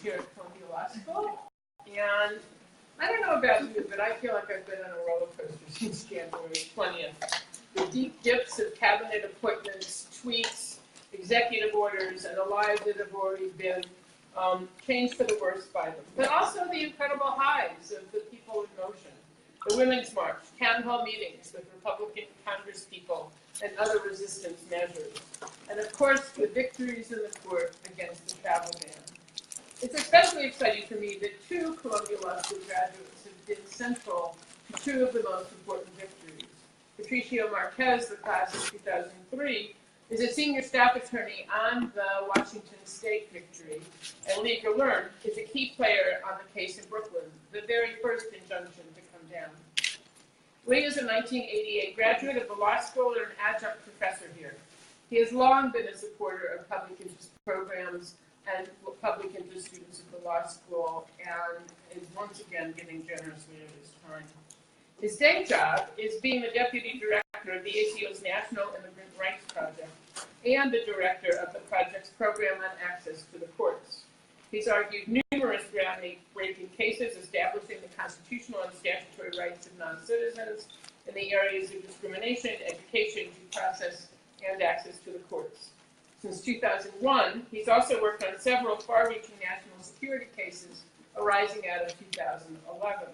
here at Columbia Law School. And I don't know about you, but I feel like I've been on a roller coaster since January 20th. The deep dips of cabinet appointments, tweets, executive orders, and the lives that have already been changed for the worse by them. But also the incredible highs of the people in motion. The Women's March, town hall meetings with Republican congresspeople, and other resistance measures. And of course, the victories in the court against the travel ban. It's especially exciting for me that 2 Columbia Law School graduates have been central to 2 of the most important victories. Patricio Marquez, the class of 2003, is a senior staff attorney on the Washington State victory, and Lee Gelernt is a key player on the case in Brooklyn, the very first injunction to come down. Lee is a 1988 graduate of the law school and an adjunct professor here. He has long been a supporter of public interest programs and public interest students at the law school, and is once again giving generously of his time. His day job is being the deputy director of the ACLU's National Immigrants Rights Project and the director of the project's program on access to the courts. He's argued numerous groundbreaking cases establishing the constitutional and statutory rights of non-citizens in the areas of discrimination, education, due process, and access to the courts. Since 2001, he's also worked on several far-reaching national security cases arising out of 2011.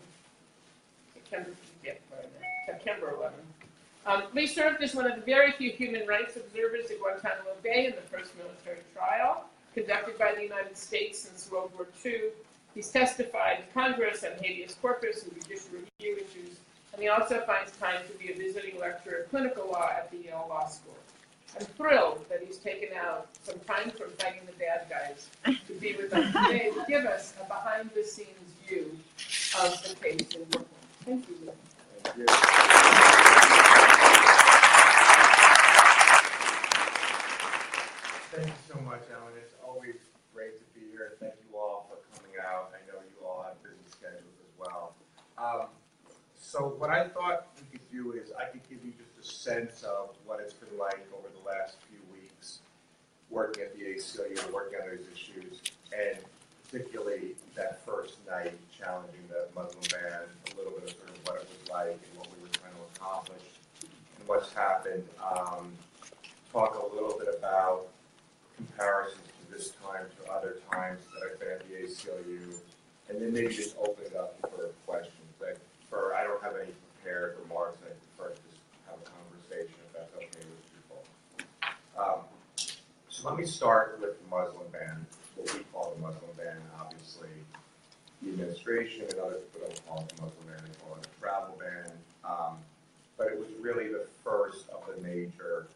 September 11. Lee served as one of the very few human rights observers at Guantanamo Bay in the first military trial conducted by the United States since World War II. He's testified to Congress on habeas corpus and judicial review issues, and he also finds time to be a visiting lecturer of clinical law at the Yale Law School. I'm thrilled that he's taken out some time from fighting the bad guys to be with us today to give us a behind-the-scenes view of the case in Brooklyn. Thank you, Lee. Thank you. Thank you so much, Ellen. It's always great to be here. Thank you all for coming out. I know you all have busy schedules as well. So what I thought we could do is I could give you just a sense of what it's been like over the last few weeks working at the ACLU, working on those issues, and particularly that first night challenging the Muslim ban, a little bit of sort of what it was like and what we were trying to accomplish and what's happened. Talk a little bit about comparisons to this time to other times that I've been at the ACLU, and then maybe just open it up for questions. I don't have any prepared remarks. I prefer to just have a conversation if that's okay with people. So let me start with the Muslim ban, what we call the Muslim ban. Obviously, the administration and other people don't call it the Muslim ban, they call it a travel ban. But it was really the first of the major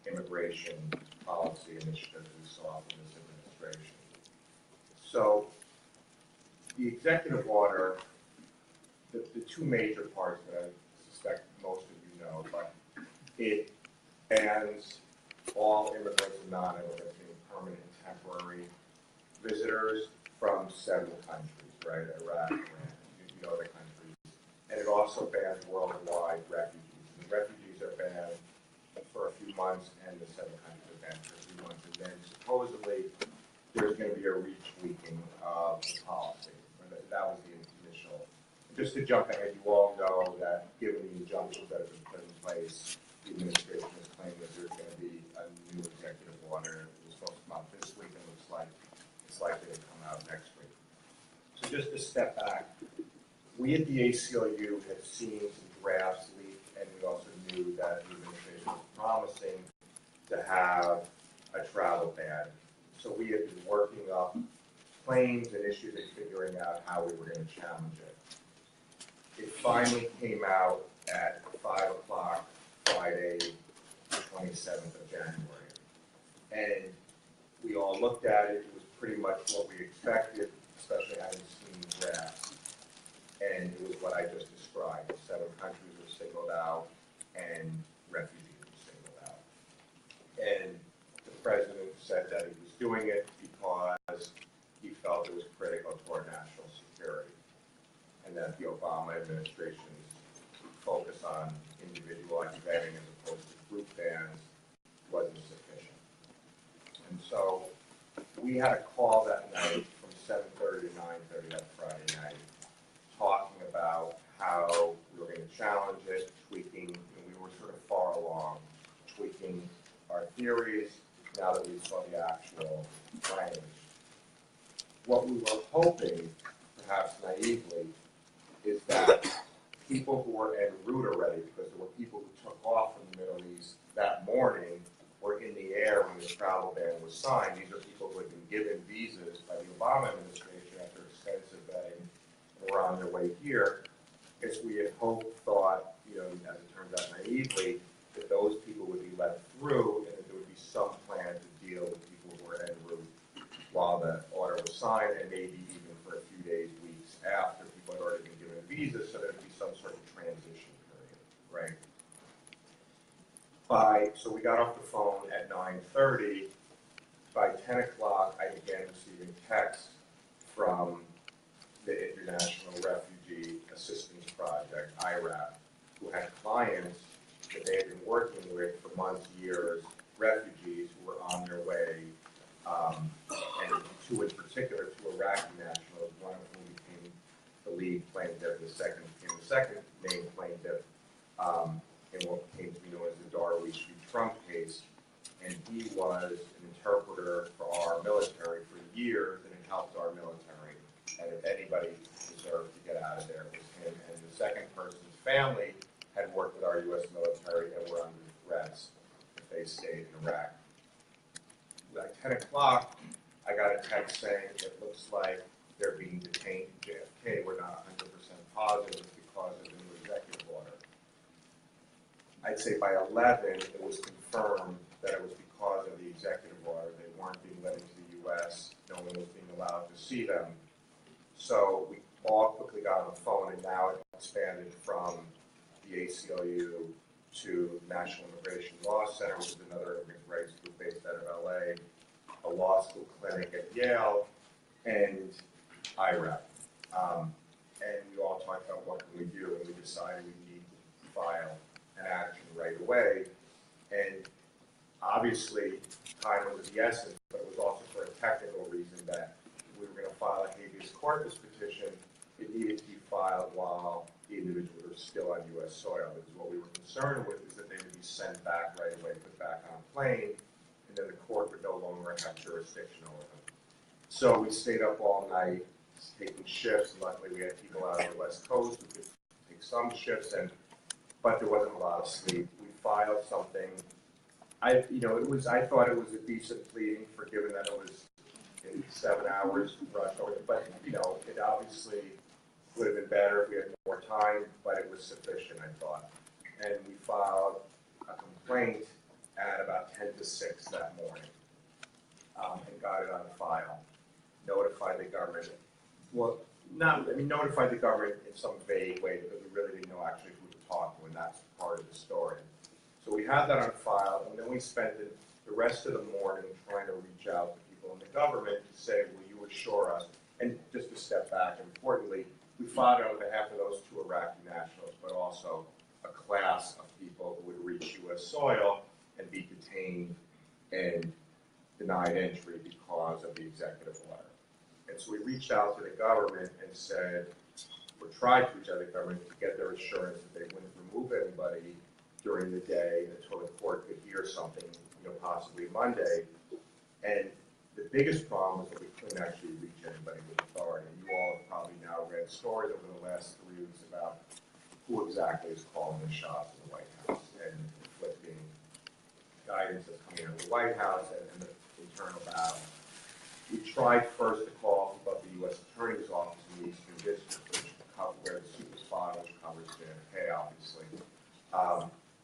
immigration policy initiatives we saw from this administration. So the executive order, the 2 major parts that I suspect most of you know, but it bans all immigrants and non-immigrants, meaning permanent and temporary visitors from 7 countries, right? Iraq, Iran, you know the countries. And it also bans worldwide refugees. And refugees are banned for a few months, and the 7 countries are banned for a few months. And then supposedly there's going to be a retweaking of the policy. That was the initial. Just to jump ahead, you all know that given the injunctions that have been put in place, the administration is claiming that there's going to be a new executive order. It was supposed to come out this week, and it looks like it's likely to come out next week. So just to step back, we at the ACLU had seen some drafts leak, and we also knew that the administration was promising to have a travel ban. So we had been working up claims and issues and figuring out how we were going to challenge it. It finally came out at 5 o'clock Friday, the 27th of January. And we all looked at it. It was pretty much what we expected, especially having seen the drafts. And it was what I just described. 7 countries were singled out and refugees were singled out. And the president said that he was doing it because he felt it was critical to our national security, and that the Obama administration's focus on individualized vetting as opposed to group bans wasn't sufficient. And so we had a call that night from 7 9:30 that Friday night, talking about how we were going to challenge it, tweaking, and we were sort of far along, tweaking our theories now that we saw the actual language. What we were hoping, perhaps naively, is that people who were en route already, because there were people who took off from the Middle East that morning, were in the air when the travel ban was signed. These are people who had been given visas by the Obama administration after extensive vetting and were on their way here. As we had hoped, thought, as it turns out naively, that those people would be let through and that there would be some plan to deal with people who were en route while the order was signed, and maybe even for a few days, weeks after people had already been given visas, so there would be some sort of transition period, right? So we got off the phone at 9:30. By 10 o'clock, I began receiving texts from the International Refugee Assistance Project, IRAP, who had clients that they had been working with for months, years, refugees who were on their way, and two in particular, two Iraqi nationals, one of whom became the lead plaintiff, the second became the second main plaintiff, in what came to be known as the Darweesh v. Trump case. And he was an interpreter for our military for years, and it helped our military. And if anybody deserved to get out of there, it was him. And the second person's family had worked with our U.S. military and were under threats if they stayed in Iraq. At 10 o'clock, I got a text saying it looks like they're being detained in JFK. We're not 100% positive because of the new executive order. I'd say by 11, it was confirmed that it was because of the executive order. They weren't being let into the U.S. No one was being allowed to see them. So we all quickly got on the phone, and now it expanded from the ACLU to the National Immigration Law Center, which is another immigrants' rights group based out of LA, a law school clinic at Yale, and IRAP. And we all talked about what can we do, and we decided we need to file an action right away. And obviously, time was of the essence, but it was also for a technical reason that if we were going to file a habeas corpus petition, it needed to be filed while the individuals were still on U.S. soil. Because what we were concerned with is that they would be sent back right away, put back on a plane, and then the court would no longer have jurisdiction over them. So we stayed up all night taking shifts. Luckily, we had people out on the West Coast who could take some shifts, but there wasn't a lot of sleep. We filed something. I thought it was a decent pleading, for given that it was in 7 hours rush over. But it obviously would have been better if we had more time, but it was sufficient, I thought. And we filed a complaint at about 10 to 6 that morning, and got it on file. Notified the government. Well, notified the government in some vague way, because we really didn't know actually who to talk to, and that's part of the story. So we had that on file, and then we spent the rest of the morning trying to reach out to people in the government to say, will you assure us? And just to step back, importantly, we filed on behalf of those two Iraqi nationals, but also a class of people who would reach U.S. soil and be detained and denied entry because of the executive order. And so we reached out to the government and said, or tried to reach out to the government to get their assurance that they wouldn't remove anybody during the day until the court could hear something, possibly Monday. And the biggest problem was that we couldn't actually reach anybody with authority. You all have probably now read stories over the last 3 weeks about who exactly is calling the shots in the White House and inflicting guidance that's coming out of the White House and the internal battle. We tried first to call about the U.S. Attorney's Office in the Eastern District, where the super spot, which covers JFK, obviously.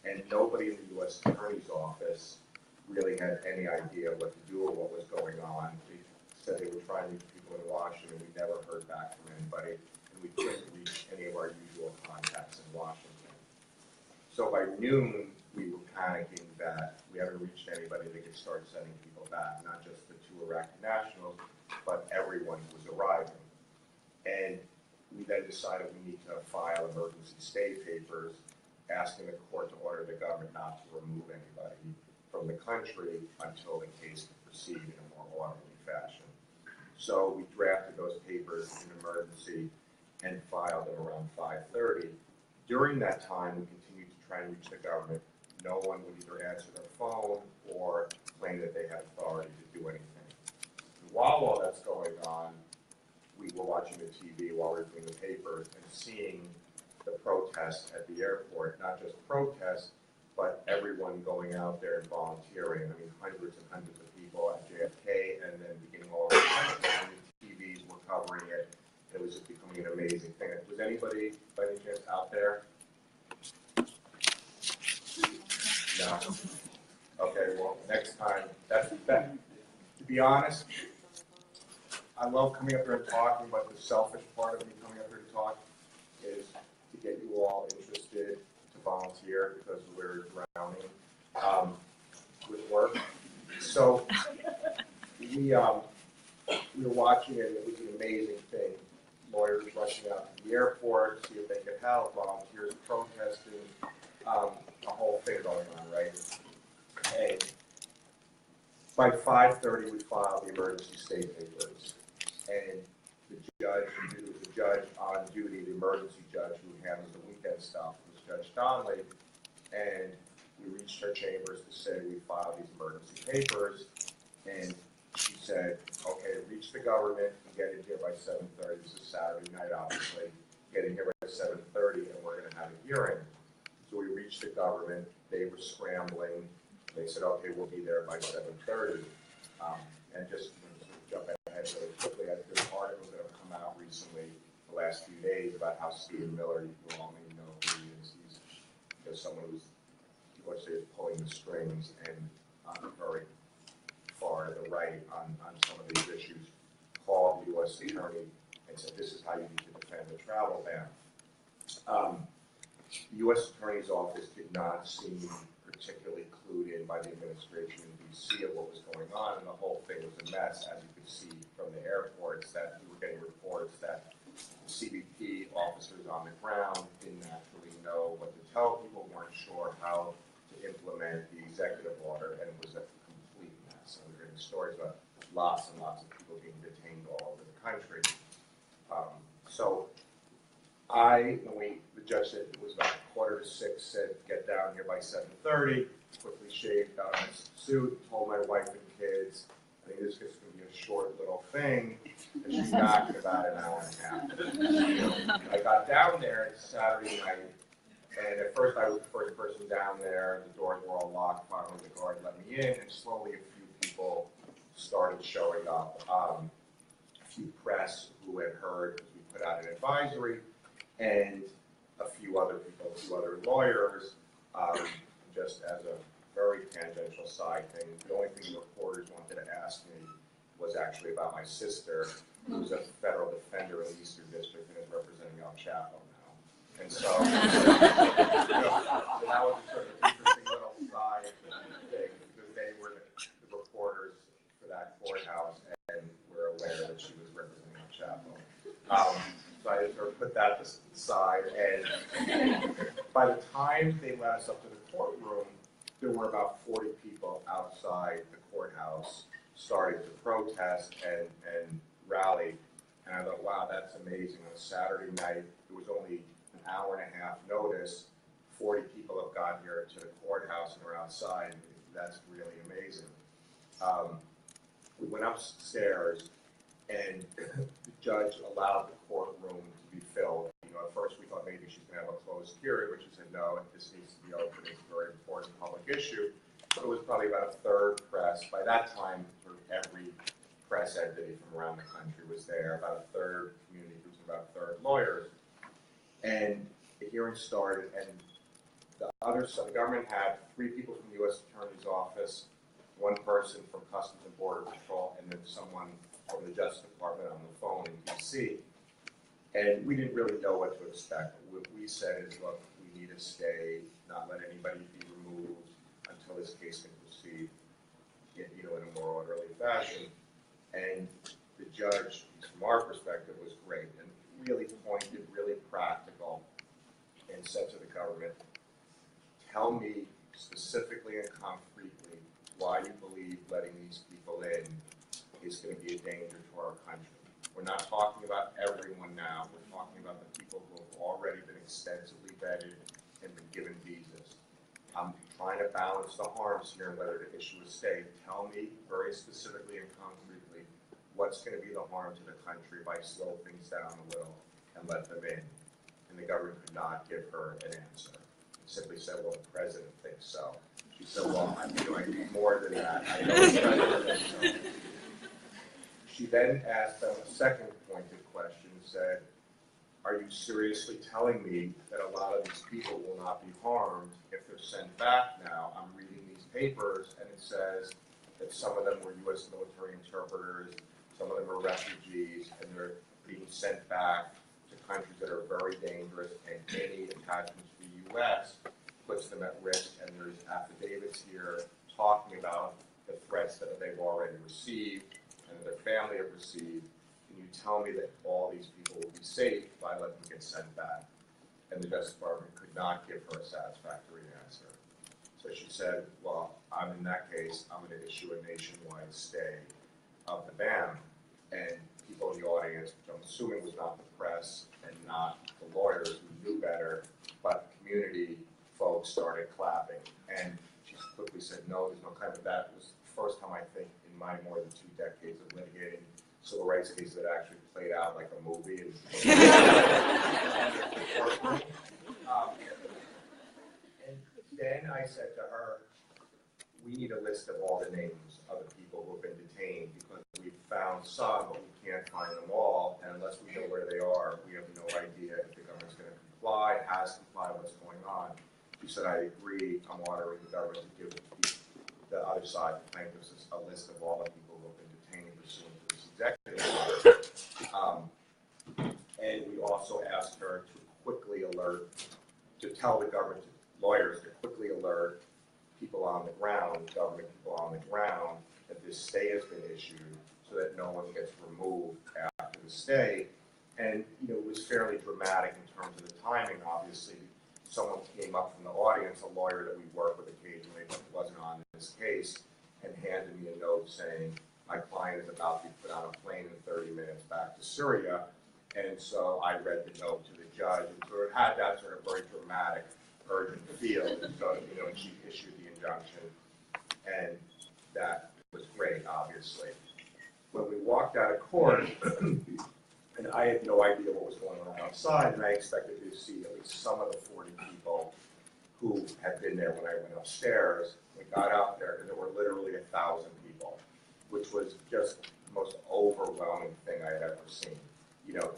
And nobody in the U.S. Attorney's Office really had any idea what to do or what was going on. They said they were trying to reach people in Washington. We never heard back from anybody, and we couldn't reach any of our usual contacts in Washington. So by noon, we were panicking that we haven't reached anybody that could start sending people back, not just the two Iraqi nationals, but everyone who was arriving. And we then decided we need to file emergency stay papers asking the court to order the government not to remove anybody from the country until the case could proceed in a more orderly fashion. So we drafted those papers in filed them around 5:30. During that time, we continued to try and reach the government. No one would either answer their phone or claim that they had authority to do anything. And while all that's going on, we were watching the TV while we were doing the papers and seeing the protests at the airport, not just protests, but everyone going out there and volunteering. I mean, hundreds and hundreds of people at JFK and then beginning all over the country. I mean, TVs were covering it. It was just becoming an amazing thing. Was anybody, by any chance, out there? No. Okay, well, next time, that's that. To be honest, I love coming up here and talking, but the selfish part of me coming up here to talk is to get you all interested to volunteer because we're drowning with work. So we were watching it, and it was an amazing thing. Lawyers rushing out to the airport, see if they could help, volunteers protesting, a whole thing going on, right? And by 5:30, we filed the emergency state papers. And the judge, it was the judge on duty, the emergency judge who handles the weekend stuff, was Judge Donnelly. And we reached her chambers to say we filed these emergency papers. And she said, okay, reach the government and get in here by 7:30. This is Saturday night, obviously. Get in here by 7:30 and we're going to have a hearing. So we reached the government. They were scrambling. They said, okay, we'll be there by 7:30. And just to jump ahead really quickly, there's articles that have come out recently, the last few days, about how Stephen Miller, you all may know who he is. He's someone who's, let's say, is pulling the strings and very far to the right on some of these issues, called the U.S. Attorney and said, this is how you need to defend the travel ban. The U.S. Attorney's Office did not seem particularly clued in by the administration in D.C. of what was going on, and the whole thing was a mess, as you could see from the airports, that we were getting reports that CBP officers on the ground didn't actually know what to tell people, weren't sure how to implement the executive order, and it was a complete mess. And we're getting stories about lots and lots of people being detained all over the country. So the judge said it was about 5:45, said get down here by 7:30, quickly shaved, got on his suit, told my wife and kids, I think this is going to be a short little thing, and she's back in about an hour and a half. I got down there, it's Saturday night, and at first I was the first person down there, the doors were all locked, finally the guard let me in, and slowly a few people started showing up. A few press who had heard, because we put out an advisory, and a few other people, a few other lawyers, just as a very tangential side thing. The only thing the reporters wanted to ask me was actually about my sister, who's a federal defender in the Eastern District and is representing El Chapo now. And so, so that was a sort of interesting little side thing, because they were the reporters for that courthouse and were aware that she was representing El Chapo. So I just sort of put that aside, and by the time they let us up to the courtroom, there were about 40 people outside the courthouse starting to protest and rally. And I thought, wow, that's amazing. On a Saturday night, there was only an hour and a half notice. 40 people have got here to the courthouse and are outside. That's really amazing. We went upstairs, and the judge allowed the courtroom to be filled. You know, at first we thought maybe she's going to have a closed hearing, but she said no, this needs to be open. It's a very important public issue. So it was probably about a third press. By that time, sort of every press entity from around the country was there, about a third community groups, about a third lawyers. And the hearing started, and the other side, the government had 3 people from the U.S. Attorney's Office, 1 person from Customs and Border Patrol, and then someone from the Justice Department on the phone in D.C. And we didn't really know what to expect. What we said is, look, we need to stay, not let anybody be removed until this case can proceed in a more orderly fashion. And the judge, from our perspective, was great and really pointed, really practical, and said to the government, tell me specifically and concretely why you believe letting these people in is going to be a danger to our country. We're not talking about everyone now. We're talking about the people who have already been extensively vetted and been given visas. I'm trying to balance the harms here and whether to issue a stay. Tell me very specifically and concretely what's going to be the harm to the country if I slow things down a little and let them in. And the government could not give her an answer. It simply said, well, the president thinks so. She said, well, I need more than that. I know the president thinks so. She then asked them a second pointed question, said, are you seriously telling me that a lot of these people will not be harmed if they're sent back now? I'm reading these papers, and it says that some of them were U.S. military interpreters, some of them are refugees, and they're being sent back to countries that are very dangerous, and any attachment to the U.S. puts them at risk, and there's affidavits here talking about the threats that they've already received and that their family have received. Can you tell me that all these people will be safe if I let them get sent back? And the Justice Department could not give her a satisfactory answer. So she said, well, in that case, I'm going to issue a nationwide stay of the ban. And people in the audience, which I'm assuming was not the press and not the lawyers who knew better, but community folks started clapping. And she quickly said, no, there's no kind of that. It was the first time, I think, in my more than 2 decades of litigating civil rights cases that actually played out like a movie. And then I said to her, we need a list of all the names of the people who have been detained because we've found some, but we can't find them all. And unless we know where they are, we have no idea if the government's going to comply, has complied, what's going on. She said, I agree. I'm ordering the government to give the other side, the plaintiffs, a list of all the people who have been detained pursuant to this executive order. And we also asked her to quickly alert, to tell the government, lawyers, to quickly alert people on the ground, government people on the ground, that this stay has been issued so that no one gets removed after the stay. And, it was fairly dramatic in terms of the timing, obviously. Someone came up from the audience, a lawyer that we work with occasionally, but wasn't on this case, and handed me a note saying, my client is about to be put on a plane in 30 minutes back to Syria. And so I read the note to the judge, and so it had that sort of very dramatic, urgent feel. And so, and she issued the injunction, and that was great, obviously. When we walked out of court, and I had no idea what was going on outside, and I expected to see at least some of the 40 people who had been there when I went upstairs. We got out there, and there were literally 1,000 people, which was just the most overwhelming thing I had ever seen.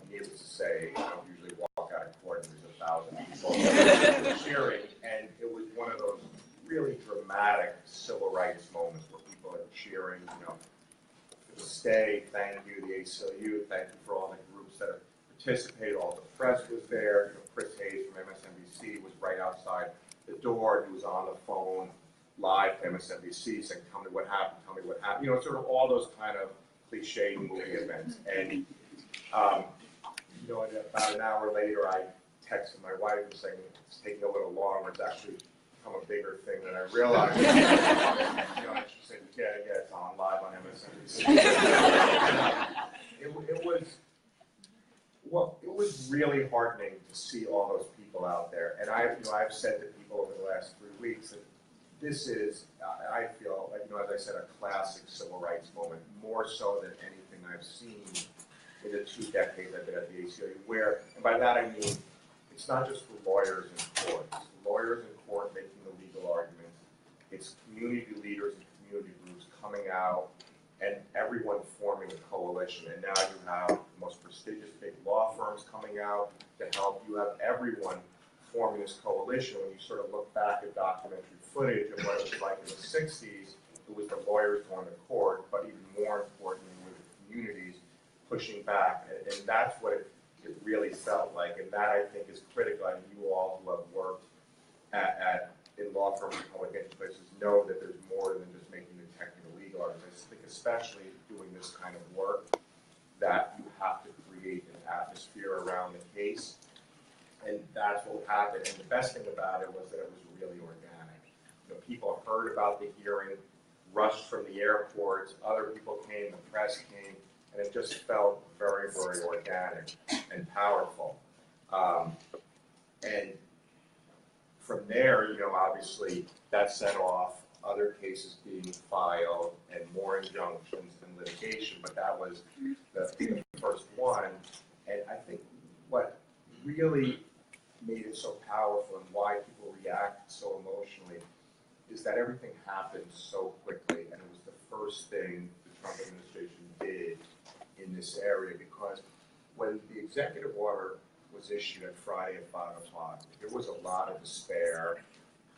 Needless to say, I don't usually walk out of court and there's 1,000 people cheering, and it was one of those really dramatic civil rights moments where people are cheering, for the stay, thank you, the ACLU, thank you for all the groups that have participated, all the press was there, Chris Hayes from MSNBC was right outside the door, he was on the phone live to MSNBC saying, tell me what happened, sort of all those kind of cliche movie events. And and about an hour later, I texted my wife and saying it's taking a little longer. It's actually become a bigger thing than I realized. And she said, yeah, it's on live on MSNBC. It was really heartening to see all those people out there. And I've said to people over the last 3 weeks that this is, I feel like, as I said, a classic civil rights moment, more so than anything I've seen in the 2 decades I've been at the ACLU, and by that I mean, it's not just for lawyers in court, it's lawyers in court making the legal arguments, it's community leaders and community groups coming out, and everyone forming a coalition, and now you have the most prestigious big law firms coming out to help, you have everyone forming this coalition. When you sort of look back at documentary footage of what it was like in the 60s, it was the lawyers going to court, but even more importantly, with the communities pushing back, and that's what it really felt like, and that I think is critical. And you all who have worked in law firms and public enterprises know that there's more than just making the technical legal arguments. I think especially doing this kind of work, that you have to create an atmosphere around the case, and that's what happened. And the best thing about it was that it was really organic. People heard about the hearing, rushed from the airports, other people came, the press came, and it just felt very, very organic and powerful. And from there, obviously that set off other cases being filed and more injunctions and litigation, but that was the first one. And I think what really made it so powerful and why people react so emotionally is that everything happened so quickly, and it was the first thing the Trump administration did in this area, because when the executive order was issued at Friday at 5 o'clock, there was a lot of despair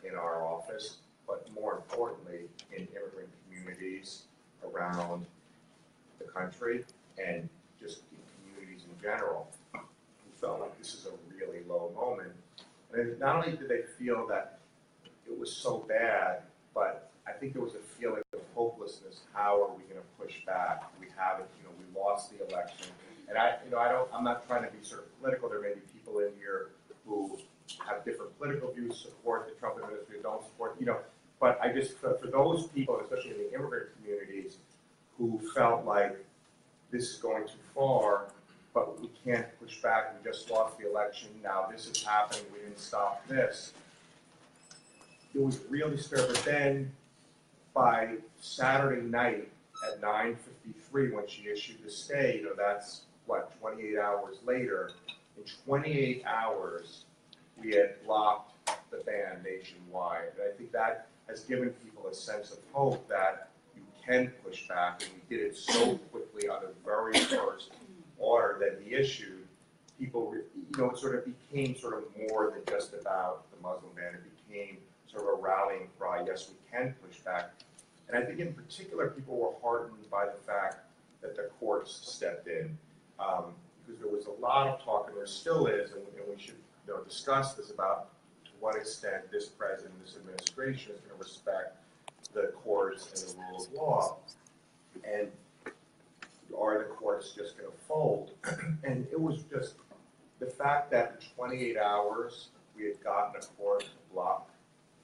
in our office, but more importantly, in immigrant communities around the country and just in communities in general, who felt like this is a really low moment. And not only did they feel that it was so bad, but I think there was a feeling of hopelessness. How are we going to push back? We haven't, we lost the election. And I'm not trying to be sort of political. There may be people in here who have different political views, support the Trump administration, don't support, but I just, for those people, especially in the immigrant communities, who felt like this is going too far, but we can't push back, we just lost the election, now this is happening, we didn't stop this. It was real despair, but then by Saturday night at 9:53, when she issued the stay, that's what, 28 hours later, in 28 hours, we had blocked the ban nationwide. And I think that has given people a sense of hope that you can push back, and we did it so quickly on the very first order that he issued. People, it sort of became sort of more than just about the Muslim ban. It became sort of a rallying cry, yes, we can push back. And I think in particular, people were heartened by the fact that the courts stepped in. Because there was a lot of talk, and there still is, and we should discuss this about to what extent this president, this administration is going to respect the courts and the rule of law. And are the courts just going to fold? And it was just the fact that in 28 hours we had gotten a court to block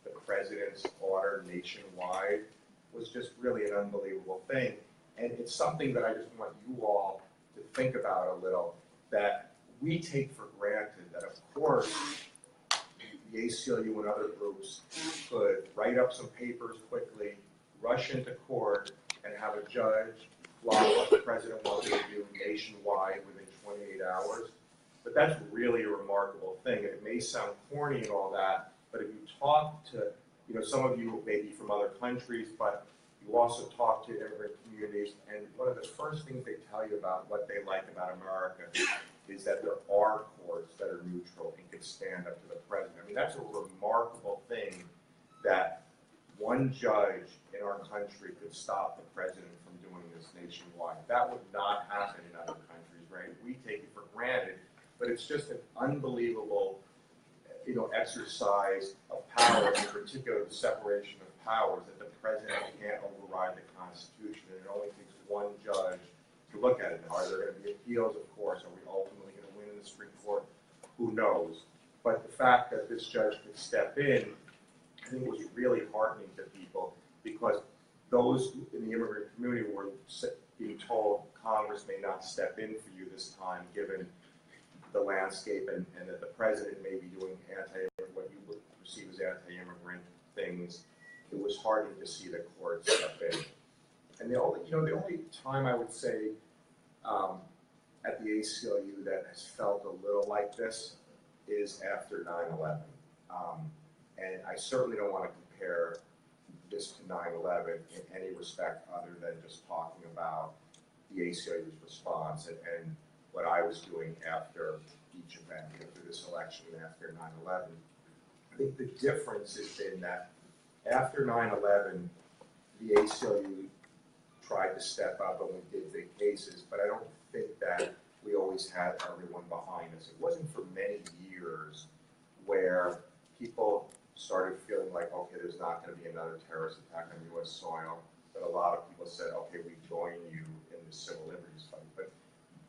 the president's order nationwide was just really an unbelievable thing. And it's something that I just want you all to think about a little, that we take for granted that, of course, the ACLU and other groups could write up some papers quickly, rush into court, and have a judge block what the president wanted to do nationwide within 28 hours. But that's really a remarkable thing. And it may sound corny and all that, but if you talk to, some of you may be from other countries, but you also talk to immigrant communities, and one of the first things they tell you about what they like about America is that there are courts that are neutral and can stand up to the president. I mean, that's a remarkable thing, that one judge in our country could stop the president from doing this nationwide. That would not happen in other countries, right? We take it for granted, but it's just an unbelievable, exercise of power, in particular the separation of powers, that the president can't override the Constitution, and it only takes one judge to look at it. Now, are there going to be appeals? Of course. Are we ultimately going to win in the Supreme Court? Who knows? But the fact that this judge could step in, I think, was really heartening to people, because those in the immigrant community were being told Congress may not step in for you this time, given the landscape, and that the president may be doing what you would perceive as anti-immigrant things. It was heartening to see the court step in. And the only time I would say at the ACLU that has felt a little like this is after 9/11. And I certainly don't want to compare this to 9/11 in any respect other than just talking about the ACLU's response and what I was doing after each event, after this election and after 9/11. I think the difference has been that after 9/11, the ACLU tried to step up and we did big cases, but I don't think that we always had everyone behind us. It wasn't for many years where people started feeling like, okay, there's not going to be another terrorist attack on U.S. soil, but a lot of people said, okay, we join you in the civil liberties fight. But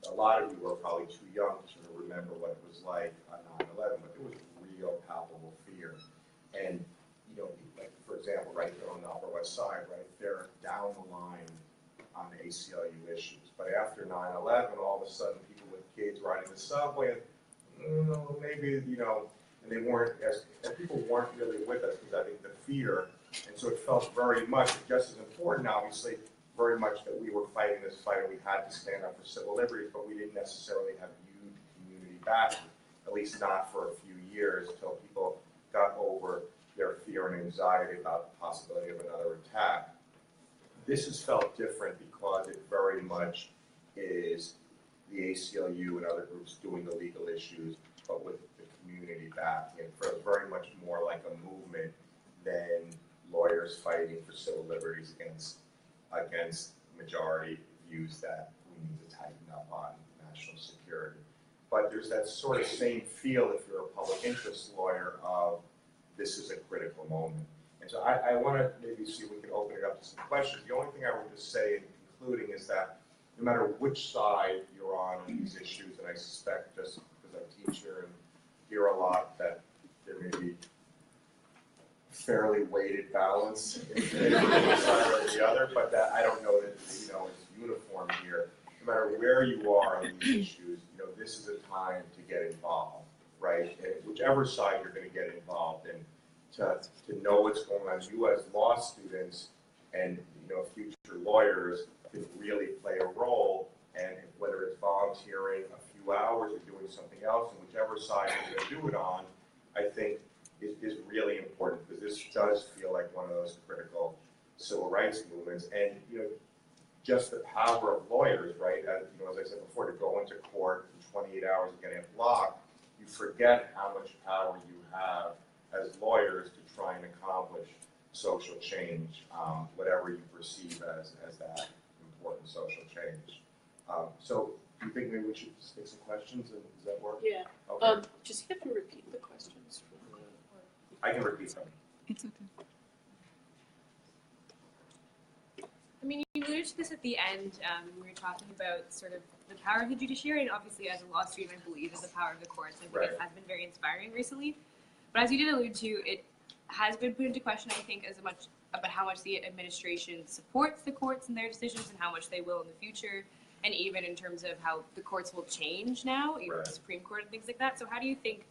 a lot of you are probably too young to sort of remember what it was like on 9/11, but there was real palpable fear. And, like, for example, right here on the Upper West Side, right there down the line on the ACLU issues. But after 9/11, all of a sudden people with kids riding the subway, maybe, and they weren't and people weren't really with us because I think the fear, and so it felt very much, just as important, obviously, very much that we were fighting this fight and we had to stand up for civil liberties, but we didn't necessarily have huge community backing, at least not for a few years, until people got over their fear and anxiety about the possibility of another attack. This has felt different because it very much is the ACLU and other groups doing the legal issues, but with the community backing. It feels very much more like a movement than lawyers fighting for civil liberties against majority views that we need to tighten up on national security. But there's that sort of same feel if you're a public interest lawyer of this is a critical moment. And so I want to maybe see if we can open it up to some questions. The only thing I would just say in concluding is that no matter which side you're on these issues, and I suspect just because I'm a teacher and hear a lot that there may be fairly weighted balance in one side or the other, but that I don't know that it's uniform here. No matter where you are on these issues, this is a time to get involved, right? And whichever side you're going to get involved in, to know what's going on. You as law students and future lawyers can really play a role, and whether it's volunteering a few hours or doing something else, and whichever side you're going to do it on, I think is really important, because this does feel like one of those critical civil rights movements. And just the power of lawyers, right? As I said before, to go into court in 28 hours and get it blocked, you forget how much power you have as lawyers to try and accomplish social change, whatever you perceive as that important social change. So do you think maybe we should take some questions, and does that work? Yeah. Okay. Just you have to repeat the questions. I can repeat them. It's okay. I mean, you alluded to this at the end. We were talking about sort of the power of the judiciary, and obviously as a law student, I believe in the power of the courts. I think Right. it has been very inspiring recently. But as you did allude to, it has been put into question, I think, as much about how much the administration supports the courts and their decisions and how much they will in the future, and even in terms of how the courts will change now, even Right. the Supreme Court and things like that. So how do you think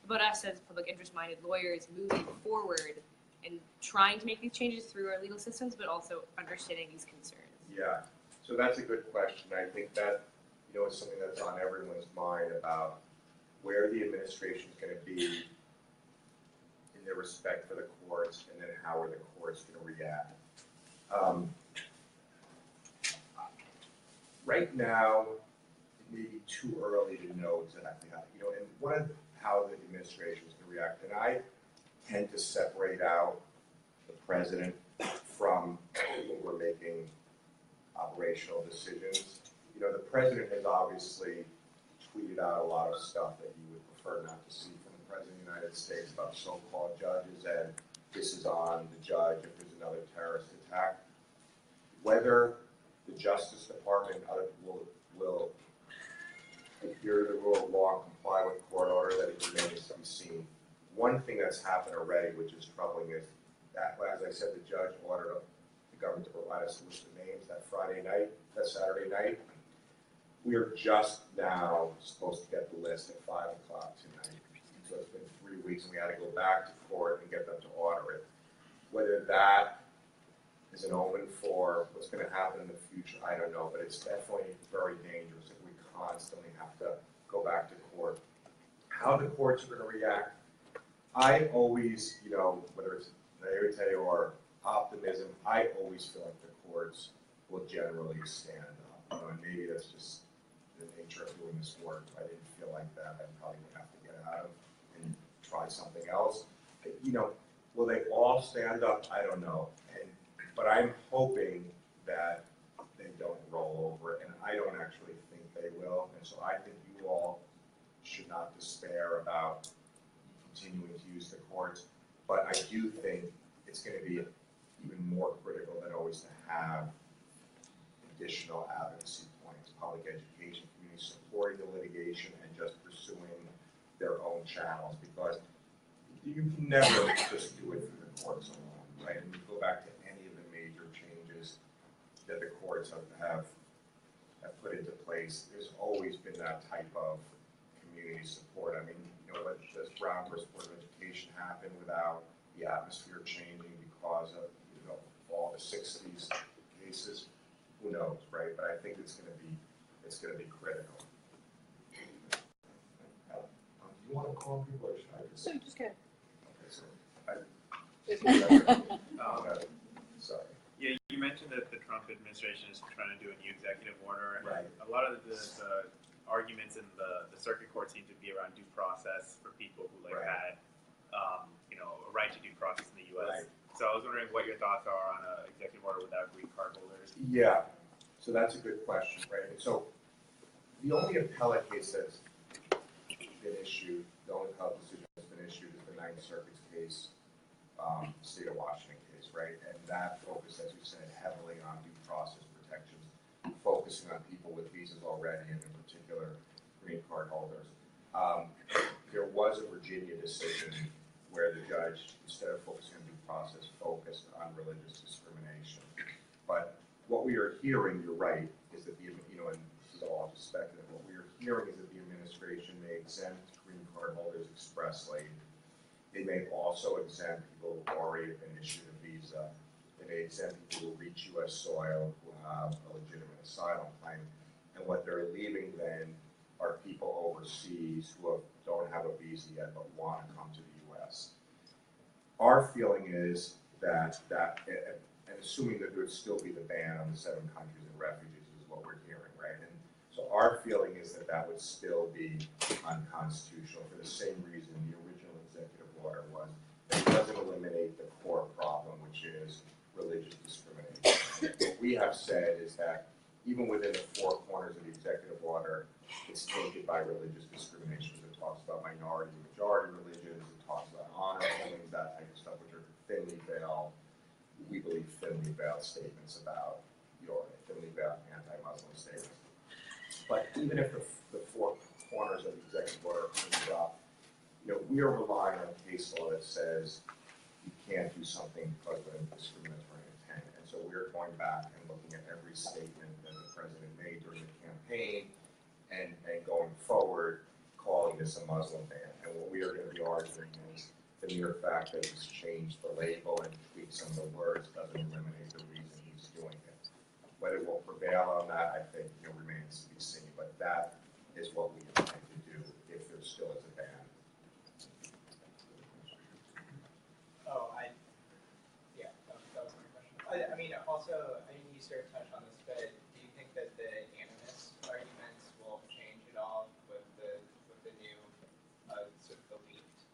about us as public interest-minded lawyers moving forward and trying to make these changes through our legal systems, but also understanding these concerns? Yeah, so that's a good question. I think that, is something that's on everyone's mind about where the administration is going to be in their respect for the courts, and then how are the courts going to react. Right now, it may be too early to know exactly how the administration is going to react. And I tend to separate out the president from people who are making operational decisions. The president has obviously tweeted out a lot of stuff that you would prefer not to see from the president of the United States about so-called judges, and this is on the judge if there's another terrorist attack. Whether the Justice Department and other people will adhere to the rule of law and comply with court order, that it remains to be seen. One thing that's happened already, which is troubling, is that, as I said, the judge ordered the government to provide us a list of names that Saturday night. We are just now supposed to get the list at 5 o'clock tonight. So it's been 3 weeks, and we had to go back to court and get them to order it. Whether that is an omen for what's going to happen in the future, I don't know, but it's definitely very dangerous if we constantly have to go back to court. How the courts are going to react, I always, whether it's naivete or optimism, I always feel like the courts will generally stand up. And maybe that's just the nature of doing this work. If I didn't feel like that, I probably would have to get out of and try something else. Will they all stand up? I don't know. But I'm hoping that they don't roll over, and I don't actually think they will. And so I think you all should not despair about continuing to use the courts. But I do think it's going to be even more critical than always to have additional advocacy points, public education, community supporting the litigation, and just pursuing their own channels, because you can never just do it through the courts alone, right? And you go back to any of the major changes that the courts have put into place, there's always been that type of community support. I mean, what does Brown versus Board of Education happen without the atmosphere changing because of all the 60s cases? Who knows, right? But I think it's going to be critical. Do you want to call people or should I just? So just kidding. Okay, so sorry. Yeah, you mentioned that the Trump administration is trying to do a new executive order. And Right. A lot of the arguments in the circuit court seem to be around due process for people who Right. had, a right to due process in the U.S. Right. So I was wondering what your thoughts are on an executive order without green card holders. Yeah, so that's a good question, right? And so the only appellate case that's been issued, the only appellate decision that's been issued is the Ninth Circuit's case, State of Washington case, right? And that focused, as we said, heavily on due process protections, focusing on people with visas already, and in particular, green card holders. There was a Virginia decision where the judge, instead of focusing on due process, focused on religious discrimination. But what we are hearing, you're right, is that and this is all just speculative, what we are hearing is that the administration may exempt green card holders expressly. They may also exempt people who already have been issued a visa. They may exempt people who reach U.S. soil who have a legitimate asylum claim. And what they're leaving then are people overseas who don't have a visa yet but want to come to the U.S. Our feeling is that and assuming that there would still be the ban on the 7 countries and refugees is what we're hearing, right? And so our feeling is that that would still be unconstitutional for the same reason the original executive order was. It doesn't eliminate the core problem, which is religious discrimination. What we have said is that even within the 4 corners of the executive order, it's tainted by religious discrimination. It talks about minority and majority religions, it talks about honor killings, that type of stuff, which are thinly veiled, we believe thinly veiled statements about, thinly veiled anti-Muslim statements. But even if the 4 corners of the executive order are cleaned up, we are relying on case law that says you can't do something because of a discriminatory intent. And so we're going back and looking at every statement that the president made during the campaign and going forward, calling this a Muslim ban. And what we are going to be arguing is the mere fact that he's changed the label and tweaked some of the words doesn't eliminate the reason he's doing it. Whether we'll prevail on that, I think, remains to be seen. But that is what we intend to do if there still is a ban. That was my question. I mean, also, you sort of touched on this, but do you think that the animus arguments will change at all with the new sort of the leaked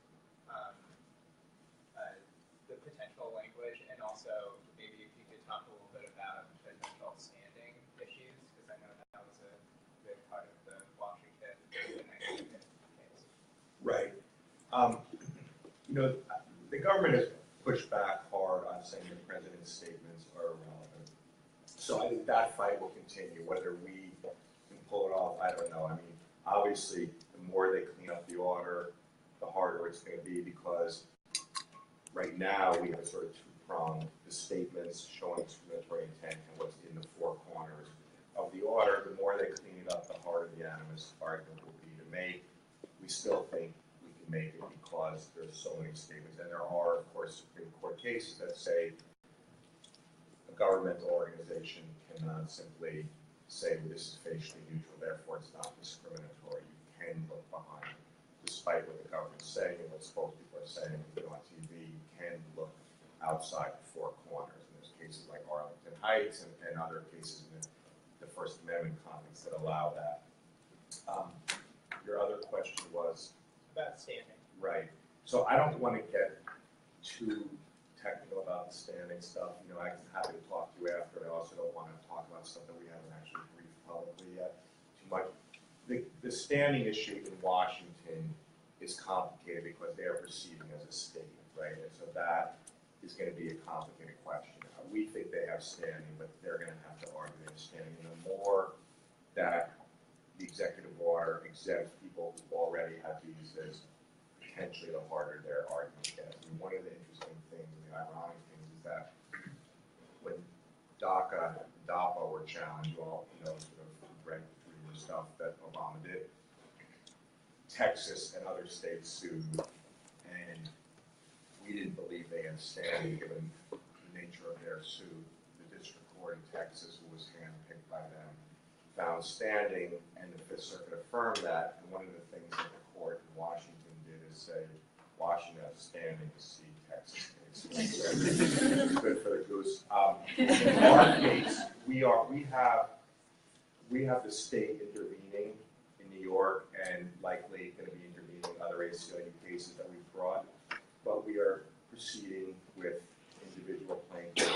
the potential language, and also maybe if you could talk a little bit about potential standing issues, because I know that was a big part of the Washington case. Right. The government has pushed back hard on saying the president's statements are irrelevant. So I think that fight will continue. Whether we can pull it off, I don't know. I mean, obviously, the more they clean up the order, the harder it's going to be, because right now we have a sort of 2-pronged, the statements showing discriminatory intent and what's in the 4 corners of the order. The more they clean it up, the harder the animus argument will be to make. We still think we can make it because there's so many statements. And there are, of course, Supreme Court cases that say a governmental organization cannot simply say, well, this is facially neutral, therefore it's not discriminatory. You can look behind, despite what the government's saying and what spokespeople are saying on TV, you can look outside the 4 corners. And there's cases like Arlington Heights and other cases in the First Amendment context that allow that. Your other question was? About standing. Right. So I don't want to get too technical about the standing stuff. I'm happy to talk to you after. I also don't want to talk about stuff that we haven't actually briefed publicly yet too much. The standing issue in Washington is complicated because they are proceeding as a state, right? And so that is going to be a complicated question. We think they have standing, but they're going to have to argue their standing. And the more that the executive order exempts people who already have visas, potentially the harder their argument gets. I mean, one of the interesting things and the ironic things is that when DACA DAPA were challenged. You all know, sort of read through the stuff that Obama did. Texas and other states sued, and we didn't believe they had standing given the nature of their suit. The district court in Texas, who was handpicked by them, found standing, and the Fifth Circuit affirmed that. And one of the things that the court in Washington did is say, Washington has standing to see Texas case. Good for the goose. In our case, we have the state intervening in New York and likely going to be intervening in other ACLU cases that we've brought, but we are proceeding with individual plaintiffs,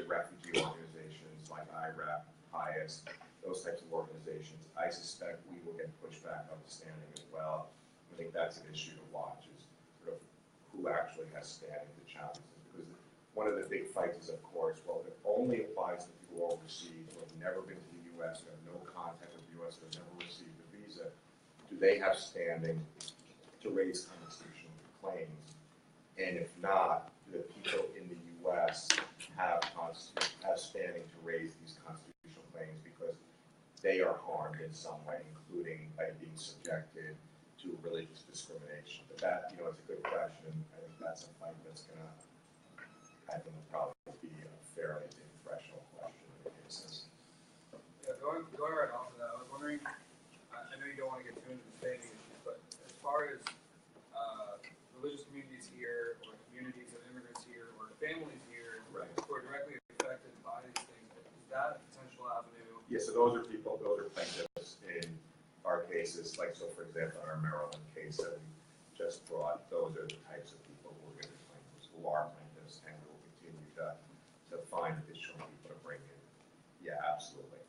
refugee organizations like IRAP, HIAS, those types of organizations. I suspect we will get pushback on the standing as well. I think that's an issue to watch, is sort of who actually has standing to challenge this. Because one of the big fights is, of course, well, it only applies to people overseas who have never been to the U.S., who have no contact with the U.S., who have never received a visa. Do they have standing to raise constitutional claims? And if not, do the people in the U.S. have standing to raise these constitutional claims because they are harmed in some way, including by being subjected to religious discrimination? But that, it's a good question. I think that's a fight that's going to, I think, probably be a fairly big threshold question in the cases. Yeah, going right off of that, I was wondering, I know you don't want to get too into the standing issues, but as far as religious communities here, or communities of immigrants here, or families here, Right, who are directly affected by these things, is that a potential avenue? Yeah, so those are plaintiffs in our cases. Like, so for example, in our Maryland case that we just brought, those are the types of people who are going to be plaintiffs, who are plaintiffs, and will continue to find additional people to bring in. Yeah, absolutely.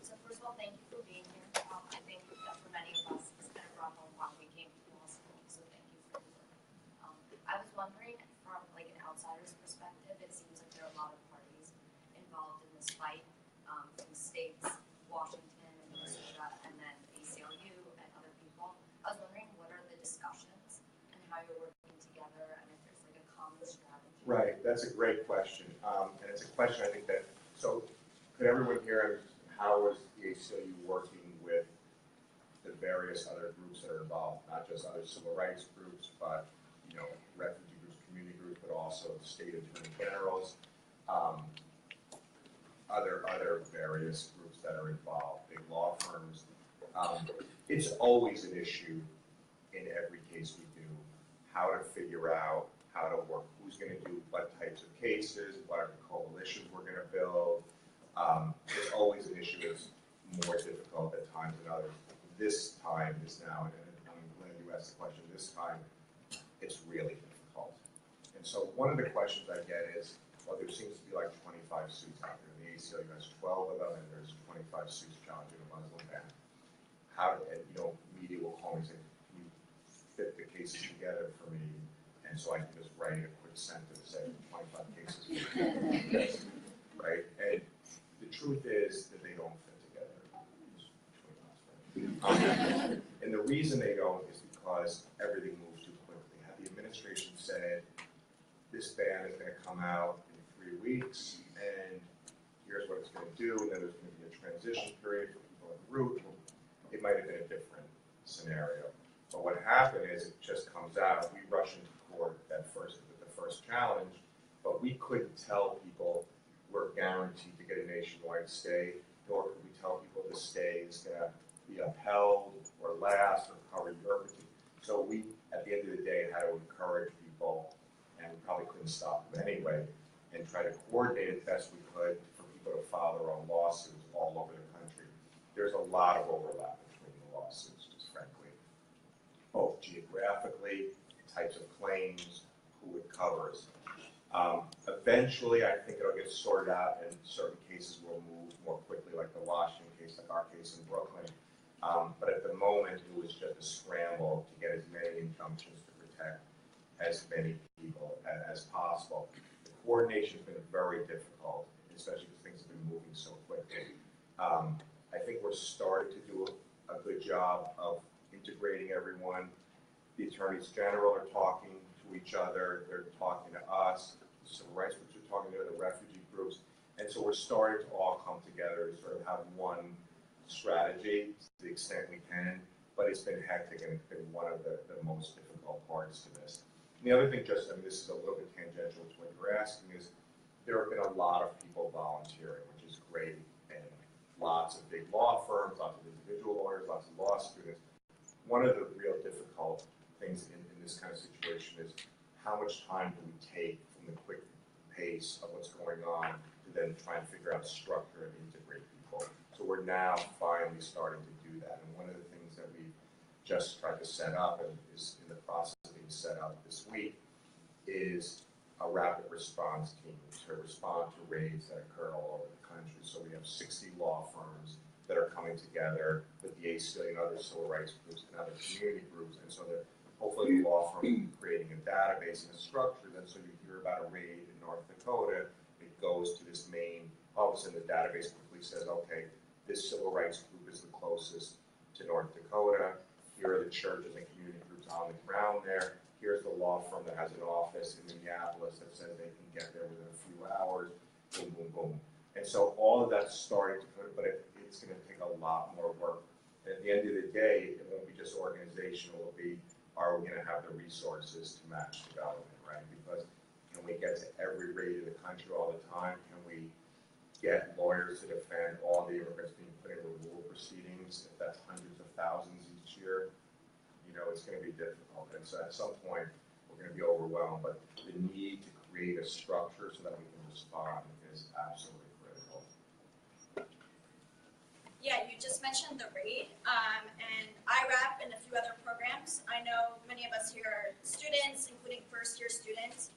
So first of all, thank you for being here. I think that for many of us, it's kind of brought home why we came to law school, so thank you for your work. I was wondering, from like an outsider's perspective, it seems like there are a lot of parties involved in this fight, from states, Washington, and Minnesota, and then ACLU and other people. I was wondering, what are the discussions and how you're working together, and if there's like a common strategy? Right, that's a great question. And it's a question I think that, so could everyone hear how is the ACLU working with the various other groups that are involved, not just other civil rights groups, but refugee groups, community groups, but also state attorney generals, other various groups that are involved, big law firms. It's always an issue in every case we do, how to figure out how to work, who's going to do what types of cases, what are the coalitions we're going to build. It's always an issue that's more difficult at times than others. This time, and I'm glad you asked the question, this time it's really difficult. And so one of the questions I get is, well, there seems to be like 25 suits out there. The ACLU has 12 of them, and there's 25 suits challenging a Muslim ban. Media will call me and say, can you fit the cases together for me? And so I can just write a quick sentence saying 25 cases, right? And the truth is that they don't fit together. And the reason they don't is because everything moves too quickly. Had the administration said, this ban is going to come out in 3 weeks, and here's what it's going to do, and then there's going to be a transition period for people en route, it might have been a different scenario. But what happened is it just comes out. We rush into court with the first challenge, but we couldn't tell people we're guaranteed to get a nationwide stay, nor could we tell people the stay is going to be upheld or last or cover your opportunity. So we, at the end of the day, had to encourage people, and we probably couldn't stop them anyway, and try to coordinate as best we could for people to file their own lawsuits all over the country. There's a lot of overlap between the lawsuits, just frankly, both geographically, types of claims, who it covers. Eventually, I think it'll get sorted out, and certain cases will move more quickly, like the Washington case, like our case in Brooklyn. But at the moment, it was just a scramble to get as many injunctions to protect as many people as possible. The coordination has been very difficult, especially because things have been moving so quickly. I think we're starting to do a good job of integrating everyone. The attorneys general are talking to each other. They're talking to us. The civil rights groups are talking to the refugee groups. groups. And so we're starting to all come together to sort of have one strategy to the extent we can, but it's been hectic and it's been one of the most difficult parts to this. And the other thing, just, I mean, this is a little bit tangential to what you're asking, is there have been a lot of people volunteering, which is great, and lots of big law firms, lots of individual lawyers, lots of law students. One of the real difficult things in this kind of situation is how much time do we take from the quick pace of what's going on to then try and figure out structure and integrate people. So we're now finally starting to do that. And one of the things that we just tried to set up and is in the process of being set up this week is a rapid response team to respond to raids that occur all over the country. So we have 60 law firms that are coming together with the ACLU and other civil rights groups and other community groups. And so they're hopefully the law firm will be creating a database and a structure. Then so you hear about a raid in North Dakota, it goes to this main, all of a sudden the database quickly says, okay, this civil rights group is the closest to North Dakota. Here are the churches and community groups on the ground there. Here's the law firm that has an office in Minneapolis that says they can get there within a few hours. Boom, boom, boom. And so all of that's starting to put, but it's going to take a lot more work. And at the end of the day, it won't be just organizational. It'll be, are we going to have the resources to match development, right? Because can we get to every raid in the country all the time? Can we get lawyers to defend all the immigrants being put in removal proceedings? If that's hundreds of thousands each year, you know, it's going to be difficult. And so at some point, we're going to be overwhelmed. But the need to create a structure so that we can respond is absolutely critical. Yeah, you just mentioned the RAID, and IRAP and a few other programs. I know many of us here are students, including first-year students,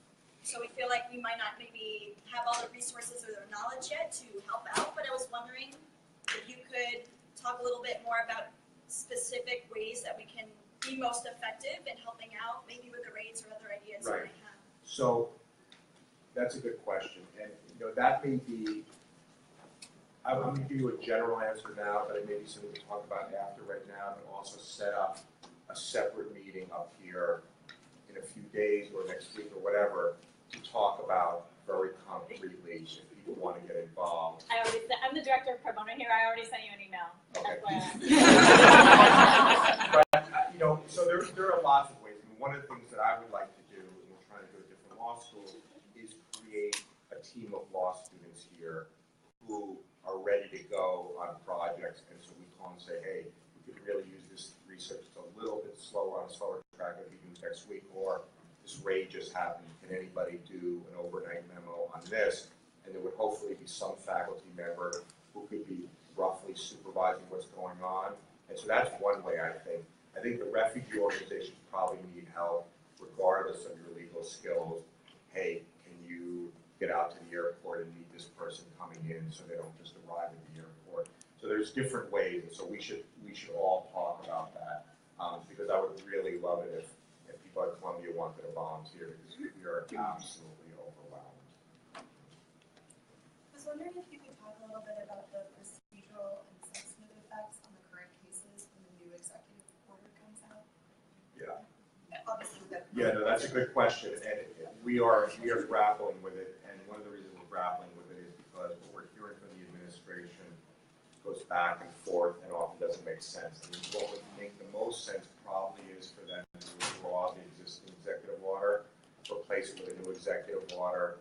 so we feel like we might not maybe have all the resources or the knowledge yet to help out, but I was wondering if you could talk a little bit more about specific ways that we can be most effective in helping out, maybe with the RAIDs or other ideas Right. you might have. So that's a good question. And you know, that may be, I'm going to give you a general answer now, but it may be something to talk about after right now, and also set up a separate meeting up here in a few days or next week or whatever to talk about very concretely if people want to get involved. I'm the director of pro bono here. I already sent you an email. Okay. FYI. But, you know, so there are lots of ways. I mean, one of the things that I would like to do, and we're trying to do at different law schools, is create a team of law students here who are ready to go on projects. And so we call and say, hey, we could really use this research. It's a little bit slower on a slower track that we do next week, or this raid just happened. Can anybody do an overnight memo on this? And there would hopefully be some faculty member who could be roughly supervising what's going on. And so that's one way, I think. I think the refugee organizations probably need help regardless of your legal skills. Hey, can you get out to the airport and meet this person coming in so they don't just arrive at the airport? So there's different ways, and so we should all talk about that because I would really love it if people at Columbia wanted to volunteer because we are absolutely overwhelmed. I was wondering if you could talk a little bit about the procedural and substantive effects on the current cases when the new executive order comes out. Yeah. Obviously, Yeah, no, that's a good question, and we are grappling with it. And one of the reasons we're grappling with it is because what we're hearing from the administration goes back and forth and often doesn't make sense. I mean, what would make the most sense probably is for them to withdraw the existing executive order, replace it with a new executive order.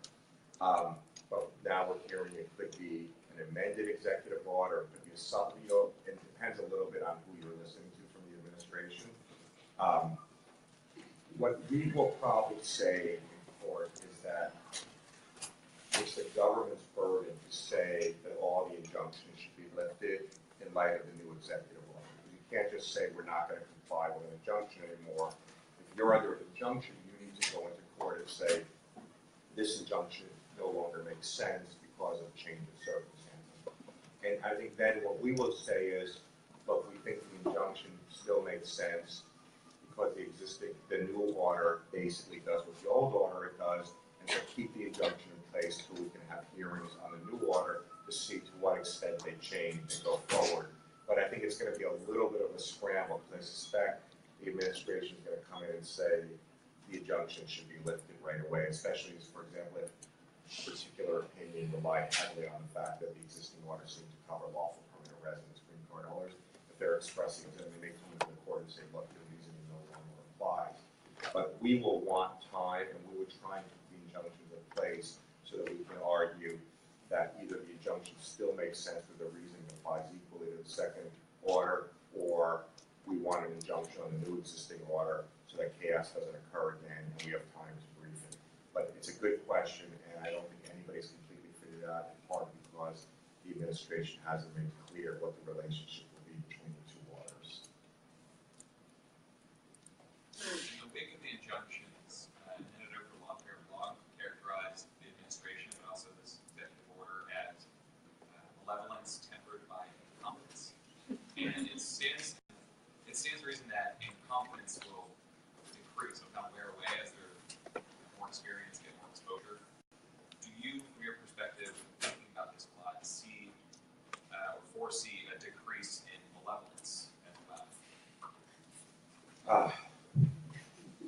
But now we're hearing it could be an amended executive order, it could be a sub-deal. It depends a little bit on who you're listening to from the administration. What we will probably say in court is that it's the government's burden to say that all the injunctions should be lifted in light of the new executive order. You can't just say we're not going to comply with an injunction anymore. If you're under an injunction, you need to go into court and say this injunction no longer makes sense because of change of circumstances. And I think then what we will say is, look, we think the injunction still makes sense because the new order basically does what the old order does, and so keep the injunction in place so we can have hearings on the new order to see to what extent they change and go forward. But I think it's going to be a little bit of a scramble because I suspect the administration is going to come in and say the injunction should be lifted right away, especially as, for example, if particular opinion relied heavily on the fact that the existing orders seem to cover lawful permanent residents, green card holders. If they're expressing it, then they may come to the court and say, look, the reasoning no longer applies. But we will want time, and we would try and keep the injunctions in place so that we can argue that either the injunction still makes sense or the reasoning applies equally to the second order, or we want an injunction on the new existing order so that chaos doesn't occur again and we have time to brief it. But it's a good question, and I don't think anybody's completely figured it out, in part because the administration hasn't made clear what the relationship will be between the two orders. The wake of the injunctions, in an overlap blog characterized the administration, but also this executive order as malevolence tempered by incompetence. And it stands to reason that incompetence will decrease, so kind of wear away as they're more experienced, get more exposure. Do you, from your perspective, thinking about this a lot, see or foresee a decrease in malevolence as well?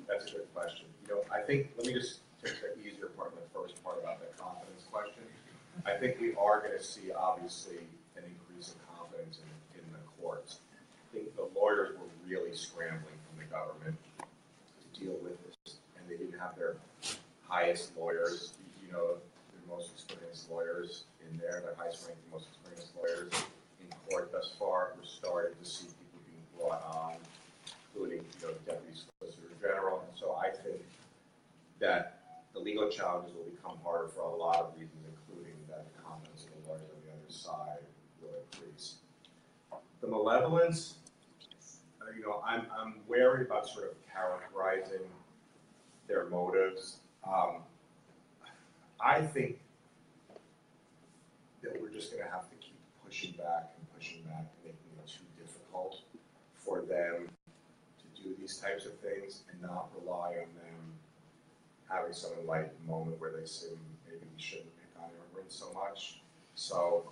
That's a good question. I think, let me just take the easier part of the first part about the confidence question. I think we are going to see, obviously, an increase in confidence in the courts. I think the lawyers were really scrambling from the government to deal with this, and they didn't have their highest lawyers, their most experienced lawyers in there, their highest ranked, most experienced lawyers in court thus far. We're starting to see people being brought on, including, the Deputy Solicitor General. And so I think that the legal challenges will become harder for a lot of reasons, including that the confidence of the lawyers on the other side will increase. The malevolence, I'm wary about sort of characterizing their motives. I think that we're just going to have to keep pushing back and making it too difficult for them to do these types of things and not rely on them having some enlightened moment where they say maybe we shouldn't pick on immigrants so much. So,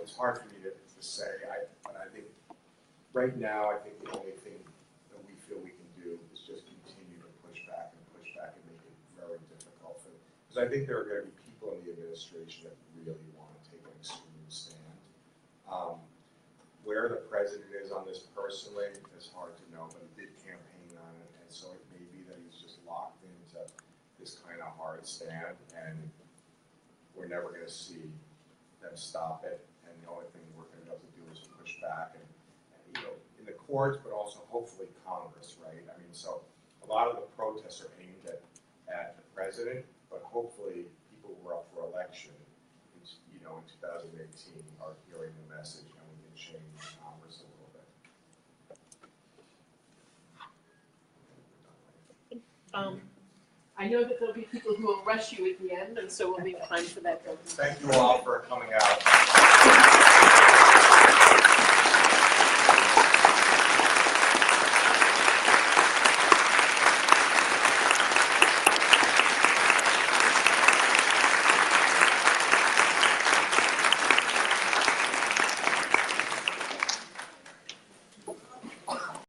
it's hard for me to say, but I think right now, I think the only thing that we feel we can do is just continue to push back and make it very difficult for them. Because I think there are going to be people in the administration that really want to take an extreme stand. Where the president is on this personally is hard to know, but he did campaign on it, and so it may be that he's just locked into this kind of hard stand, and we're never going to see them stop it. And the only thing we're going to be able to do is push back, and in the courts, but also hopefully Congress, right? So a lot of the protests are aimed at the president, but hopefully people who are up for election, in 2018, are hearing the message, and we can change Congress a little bit. I know that there'll be people who will rush you at the end, and so we'll leave time for that. Thank you all for coming out.